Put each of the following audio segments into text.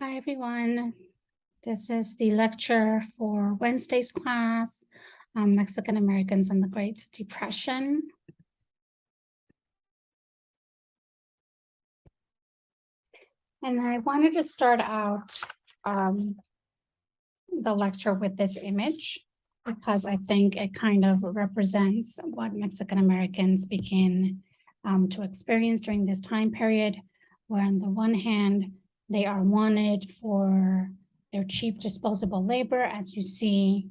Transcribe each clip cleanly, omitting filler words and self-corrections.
Hi, everyone. This is the lecture for Wednesday's class, Mexican Americans and the Great Depression. And I wanted to start out the lecture with this image because I think it kind of represents what Mexican Americans begin to experience during this time period, where on the one hand, they are wanted for their cheap disposable labor, as you see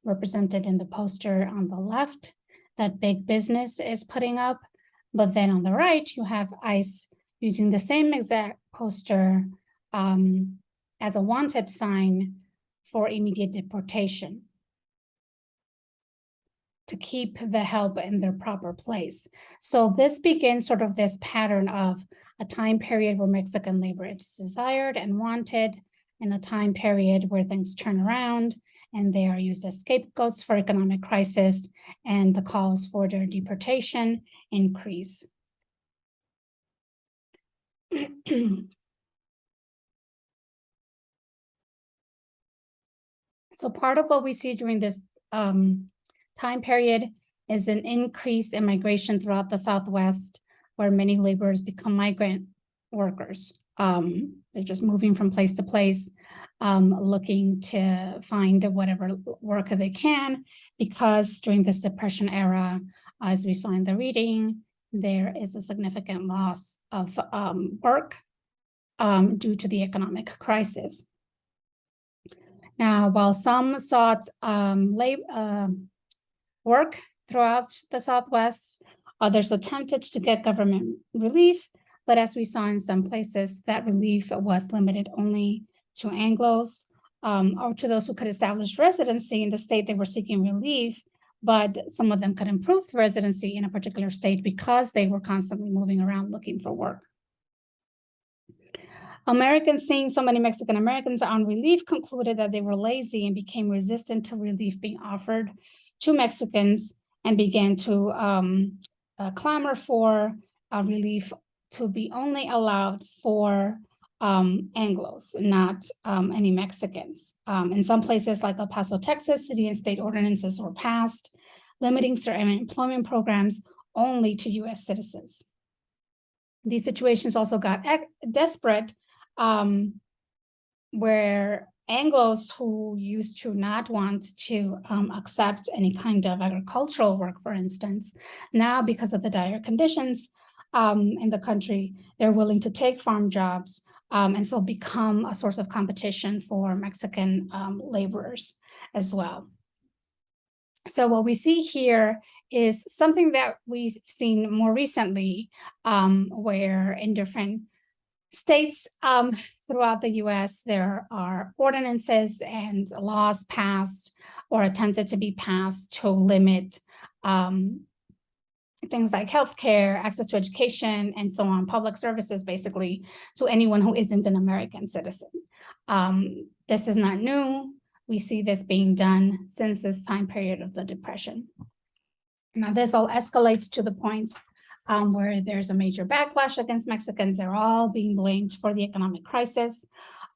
represented in the poster on the left that big business is putting up. But then on the right, you have ICE using the same exact poster as a wanted sign for immediate deportation to keep the help in their proper place. So this begins sort of this pattern of a time period where Mexican labor is desired and wanted, and a time period where things turn around and they are used as scapegoats for economic crisis, and the calls for their deportation increase. So part of what we see during this time period is an increase in migration throughout the Southwest, where many laborers become migrant workers. They're just moving from place to place, looking to find whatever work they can, because during this Depression era, as we saw in the reading, there is a significant loss of work due to the economic crisis. Now, while some sought work throughout the Southwest, others attempted to get government relief, but as we saw in some places, that relief was limited only to Anglos or to those who could establish residency in the state they were seeking relief, but some of them could improve the residency in a particular state because they were constantly moving around looking for work. Americans, seeing so many Mexican Americans on relief, concluded that they were lazy and became resistant to relief being offered to Mexicans, and began to clamor for relief to be only allowed for Anglos, not any Mexicans. In some places like El Paso, Texas, city and state ordinances were passed, limiting certain employment programs only to U.S. citizens. These situations also got desperate, where Anglos who used to not want to accept any kind of agricultural work, for instance, now because of the dire conditions in the country, they're willing to take farm jobs and so become a source of competition for Mexican laborers as well. So what we see here is something that we've seen more recently, where in different states throughout the US, there are ordinances and laws passed or attempted to be passed to limit things like healthcare, access to education, and so on, public services, basically, to anyone who isn't an American citizen. This is not new. We see this being done since this time period of the Depression. Now, this all escalates to the point where there's a major backlash against Mexicans. They're all being blamed for the economic crisis.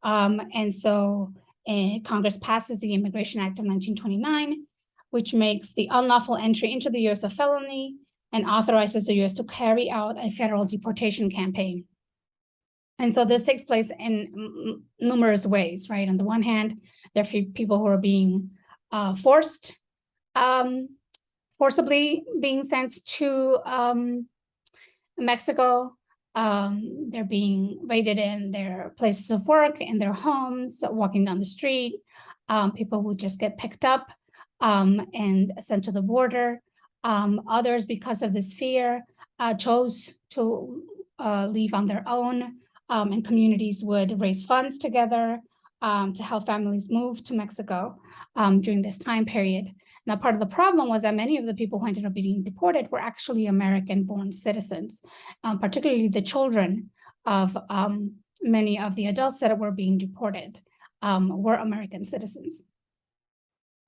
And so Congress passes the Immigration Act of 1929, which makes the unlawful entry into the US a felony and authorizes the US to carry out a federal deportation campaign. And so this takes place in numerous ways, right? On the one hand, there are people who are being forcibly being sent to Mexico. They're being raided in their places of work, in their homes, walking down the street. People would just get picked up and sent to the border. Others, because of this fear, chose to leave on their own, and communities would raise funds together to help families move to Mexico during this time period. Now, part of the problem was that many of the people who ended up being deported were actually American-born citizens, particularly the children of many of the adults that were being deported were American citizens.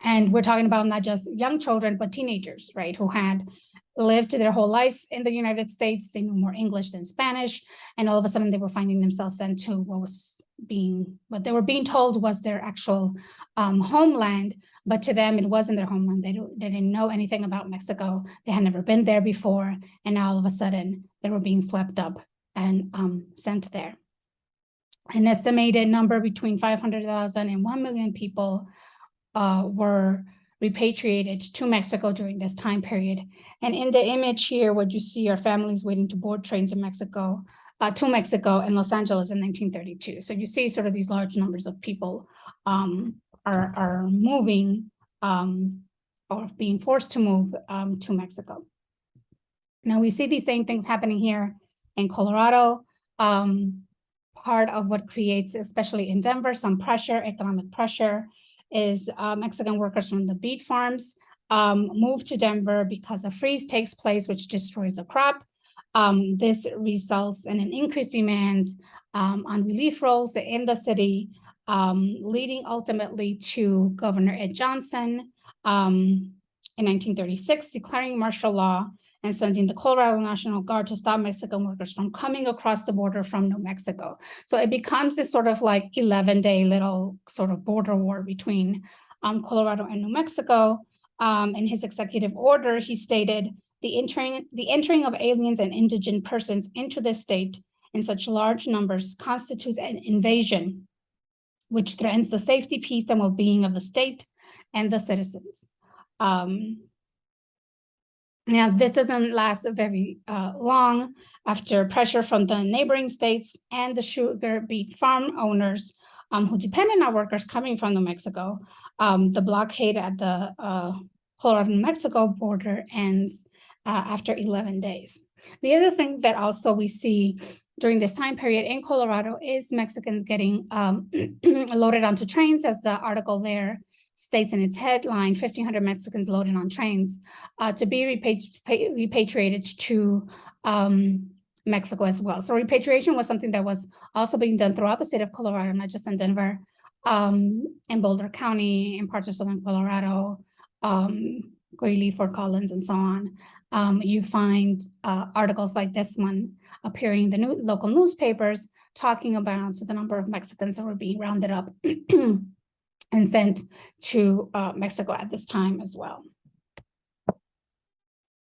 And we're talking about not just young children, but teenagers, right, who had lived their whole lives in the United States. They knew more English than Spanish, and all of a sudden they were finding themselves sent to what they were being told was their actual homeland, but to them it wasn't their homeland. They didn't know anything about Mexico. They had never been there before, and now all of a sudden they were being swept up and sent there. An estimated number between 500,000 and 1 million people were repatriated to Mexico during this time period. And in the image here, what you see are families waiting to board trains in Mexico, to Mexico and Los Angeles in 1932. So you see sort of these large numbers of people are moving or being forced to move to Mexico. Now we see these same things happening here in Colorado. Part of what creates, especially in Denver, some pressure, economic pressure, is Mexican workers from the beet farms move to Denver because a freeze takes place, which destroys the crop. This results in an increased demand on relief rolls in the city, leading ultimately to Governor Ed Johnson in 1936, declaring martial law and sending the Colorado National Guard to stop Mexican workers from coming across the border from New Mexico. So it becomes this sort of like 11-day little sort of border war between Colorado and New Mexico. In his executive order, he stated, the entering of aliens and indigent persons into the state in such large numbers constitutes an invasion which threatens the safety, peace, and well-being of the state and the citizens. Now, this doesn't last very long. After pressure from the neighboring states and the sugar beet farm owners who depended on workers coming from New Mexico, the blockade at the Colorado-New Mexico border ends after 11 days. The other thing that also we see during this time period in Colorado is Mexicans getting loaded onto trains, as the article there states in its headline, 1,500 Mexicans loaded on trains to be repatriated to Mexico as well. So repatriation was something that was also being done throughout the state of Colorado, not just in Denver, in Boulder County, in parts of southern Colorado, Greeley, Fort Collins, and so on. You find articles like this one appearing in the local newspapers talking about the number of Mexicans that were being rounded up and sent to Mexico at this time as well.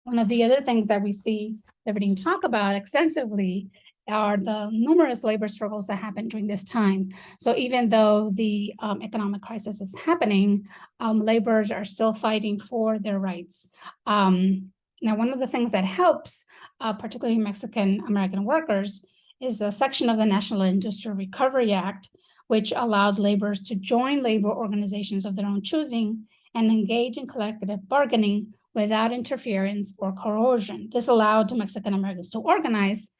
One of the other things that we see that we didn't talk about extensively are the numerous labor struggles that happened during this time. So even though the economic crisis is happening, laborers are still fighting for their rights. Now, one of the things that helps, particularly Mexican-American workers, is a section of the National Industrial Recovery Act, which allowed laborers to join labor organizations of their own choosing and engage in collective bargaining without interference or coercion. This allowed Mexican Americans to organize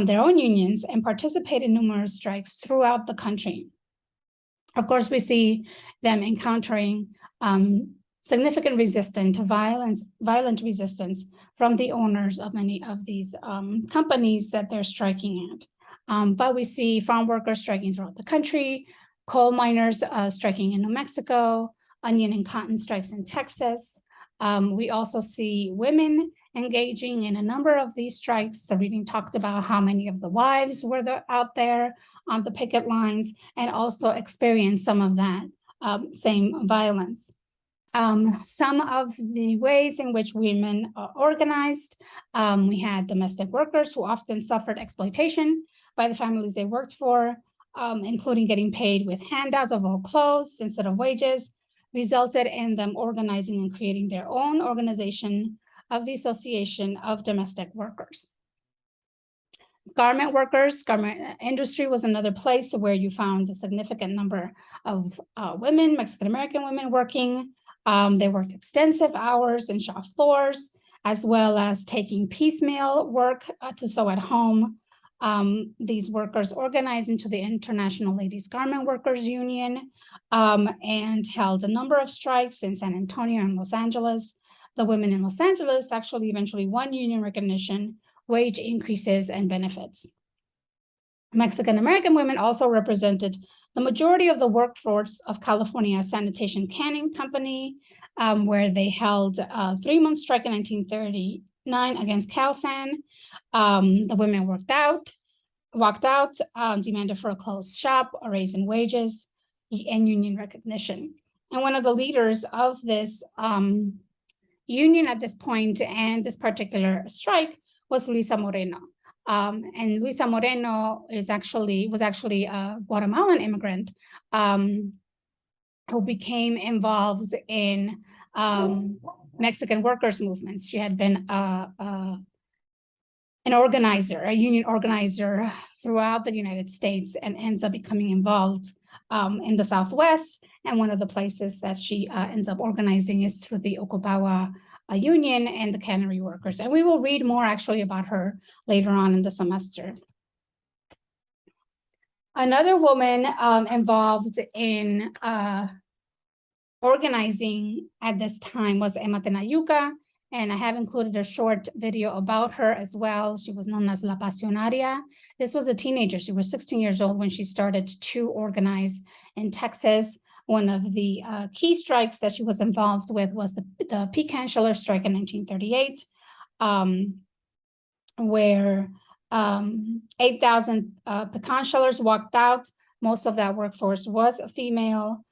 their own unions and participate in numerous strikes throughout the country. Of course, we see them encountering significant resistance to violent resistance from the owners of many of these companies that they're striking at. But we see farm workers striking throughout the country, coal miners striking in New Mexico, onion and cotton strikes in Texas. We also see women engaging in a number of these strikes. The reading talked about how many of the wives were out there on the picket lines and also experienced some of that same violence. Some of the ways in which women are organized, we had domestic workers who often suffered exploitation by the families they worked for, including getting paid with handouts of old clothes instead of wages, resulted in them organizing and creating their own organization of the Association of Domestic Workers. Garment workers, garment industry was another place where you found a significant number of women, Mexican-American women working. They worked extensive hours in shop floors, as well as taking piecemeal work to sew at home. These workers organized into the International Ladies Garment Workers Union and held a number of strikes in San Antonio and Los Angeles. The women in Los Angeles actually eventually won union recognition, wage increases, and benefits. Mexican-American women also represented the majority of the workforce of California's Sanitation Canning Company, where they held a 3-month strike in 1930 against CalSan. The women walked out, demanded for a closed shop, a raise in wages, and union recognition. And one of the leaders of this union at this point and this particular strike was Luisa Moreno. And Luisa Moreno was actually a Guatemalan immigrant who became involved in Mexican workers' movements. She had been an organizer, a union organizer throughout the United States, and ends up becoming involved in the Southwest. And one of the places that she ends up organizing is through the Ocobawa Union and the cannery workers. And we will read more actually about her later on in the semester. Another woman involved in organizing at this time was Emma Tenayuca, and I have included a short video about her as well. She was known as La Pasionaria. This was a teenager. She was 16 years old when she started to organize in Texas. One of the key strikes that she was involved with was the pecan sheller strike in 1938, where 8,000 pecan shellers walked out. Most of that workforce was female.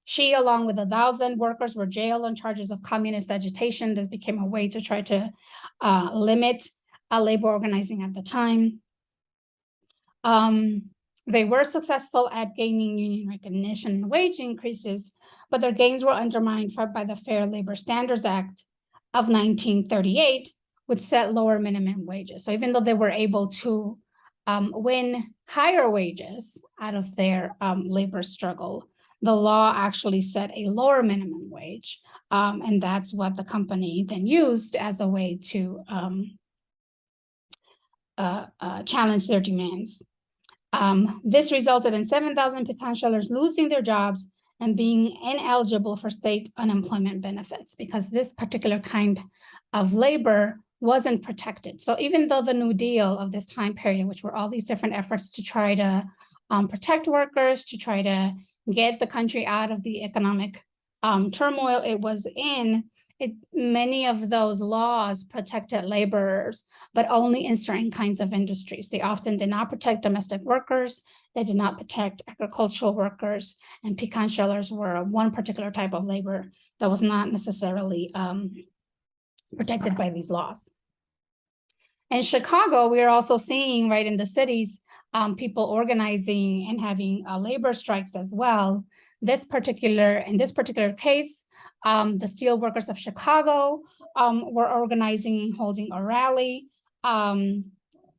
She, along with 1,000 workers, were jailed on charges of communist agitation. This became a way to try to limit labor organizing at the time. They were successful at gaining union recognition and wage increases, but their gains were undermined by the Fair Labor Standards Act of 1938, which set lower minimum wages. So even though they were able to win higher wages out of their labor struggle, the law actually set a lower minimum wage. And that's what the company then used as a way to challenge their demands. This resulted in 7,000 pecan shellers losing their jobs and being ineligible for state unemployment benefits because this particular kind of labor wasn't protected. So even though the New Deal of this time period, which were all these different efforts to try to protect workers, to try to get the country out of the economic turmoil it was in, many of those laws protected laborers, but only in certain kinds of industries. They often did not protect domestic workers. They did not protect agricultural workers, and pecan shellers were one particular type of labor that was not necessarily protected by these laws. In Chicago, we are also seeing, right, in the cities, people organizing and having labor strikes as well. In this particular case, the steel workers of Chicago were organizing and holding a rally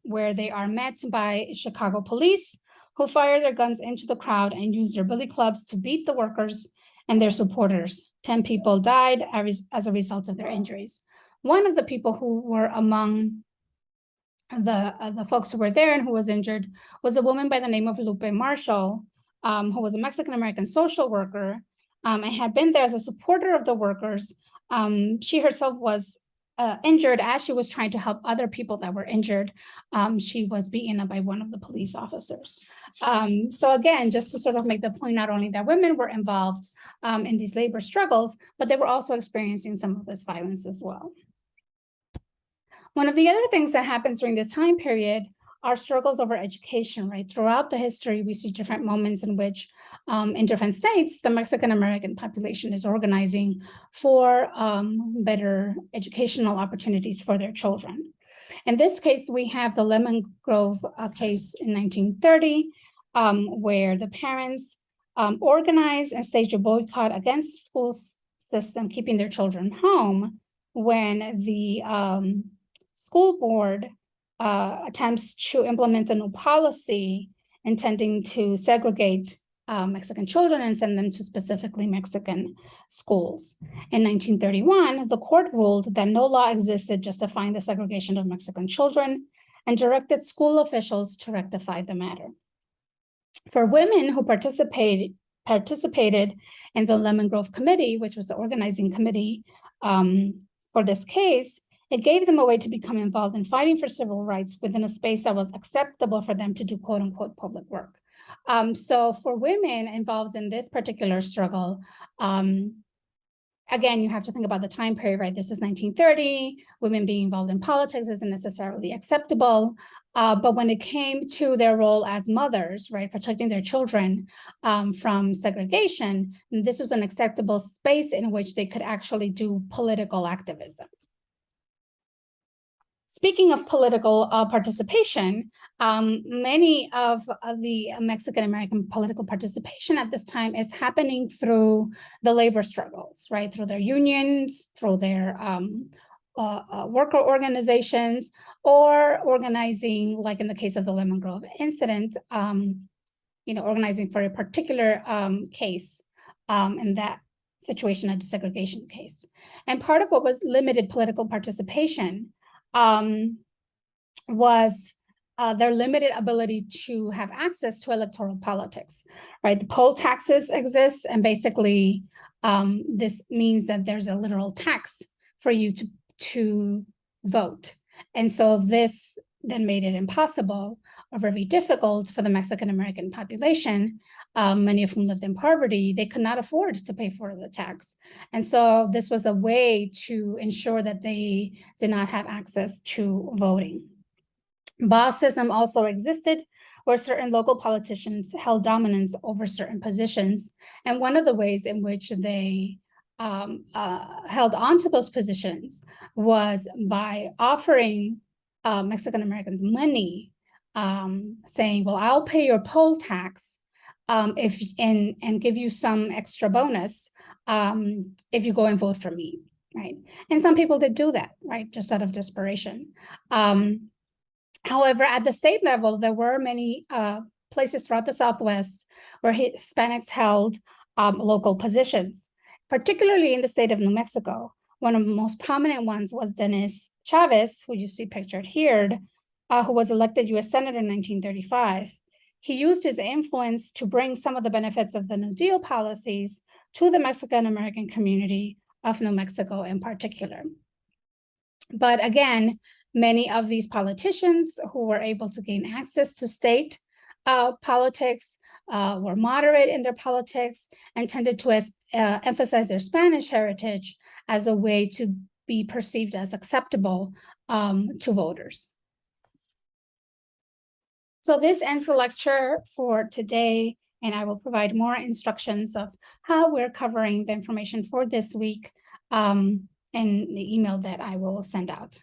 where they are met by Chicago police, who fire their guns into the crowd and use their billy clubs to beat the workers and their supporters. 10 people died as a result of their injuries. One of the people who were among the folks who were there and who was injured was a woman by the name of Lupe Marshall, who was a Mexican-American social worker and had been there as a supporter of the workers. She herself was injured as she was trying to help other people that were injured. She was beaten up by one of the police officers. So again, just to sort of make the point, not only that women were involved in these labor struggles, but they were also experiencing some of this violence as well. One of the other things that happens during this time period are struggles over education, right? Throughout the history, we see different moments in which, in different states, the Mexican-American population is organizing for better educational opportunities for their children. In this case, we have the Lemon Grove case in 1930, where the parents organized and staged a boycott against the school system, keeping their children home when the school board attempts to implement a new policy intending to segregate Mexican children and send them to specifically Mexican schools. In 1931, the court ruled that no law existed justifying the segregation of Mexican children and directed school officials to rectify the matter. For women who participated in the Lemon Grove Committee, which was the organizing committee for this case, it gave them a way to become involved in fighting for civil rights within a space that was acceptable for them to do quote unquote public work. So for women involved in this particular struggle, again, you have to think about the time period, right? This is 1930. Women being involved in politics isn't necessarily acceptable. But when it came to their role as mothers, right, protecting their children from segregation, this was an acceptable space in which they could actually do political activism. Speaking of political participation, many of the Mexican-American political participation at this time is happening through the labor struggles, right? Through their unions, through their worker organizations, or organizing, like in the case of the Lemon Grove incident, organizing for a particular case in that situation, a desegregation case. And part of what was limited political participation was their limited ability to have access to electoral politics, right? The poll taxes exist, and basically this means that there's a literal tax for you to vote. And so this then made it impossible or very difficult for the Mexican-American population, many of whom lived in poverty. They could not afford to pay for the tax. And so this was a way to ensure that they did not have access to voting. Bossism also existed, where certain local politicians held dominance over certain positions. And one of the ways in which they held on to those positions was by offering Mexican Americans money, saying, well, I'll pay your poll tax and give you some extra bonus if you go and vote for me, right? And some people did do that, right, just out of desperation. However, at the state level, there were many places throughout the Southwest where Hispanics held local positions, particularly in the state of New Mexico. One of the most prominent ones was Dennis Chavez, who you see pictured here, who was elected U.S. Senator in 1935. He used his influence to bring some of the benefits of the New Deal policies to the Mexican-American community of New Mexico in particular. But again, many of these politicians who were able to gain access to state politics were moderate in their politics and tended to emphasize their Spanish heritage as a way to be perceived as acceptable to voters. So this ends the lecture for today, and I will provide more instructions of how we're covering the information for this week in the email that I will send out.